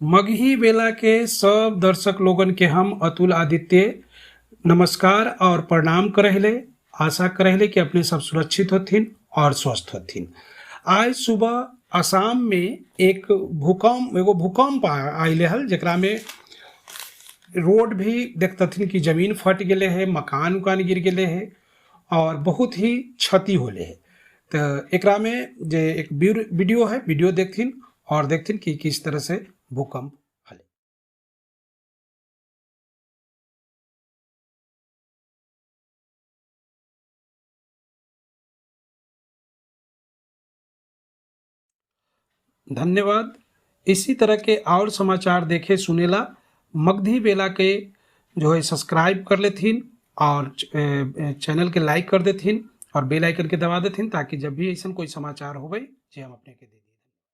मगही बेला के सब दर्शक लोगन के हम अतुल आदित्य नमस्कार और प्रणाम करहिले। आशा करहिले कि अपने सब सुरक्षित होथिन और स्वस्थ होथिन। आज सुबह असम में एगो भूकंप आइले हल, जेकरा में रोड भी देखतथिन कि जमीन फट गेले है, मकान उकान गिर गेले है और बहुत ही क्षति होले है। तो एकरा में जे एक वीडियो है, वीडियो देखथिन और देखथिन कि किस तरह से भूकंप हले। धन्यवाद। इसी तरह के और समाचार देखे सुनेला मगधी बेला के जो है सब्सक्राइब कर लेथिन और चैनल के लाइक कर देथिन और बेल आइकन के दबा देथिन, ताकि जब भी ऐसा कोई समाचार होवे जे हम अपने के दे।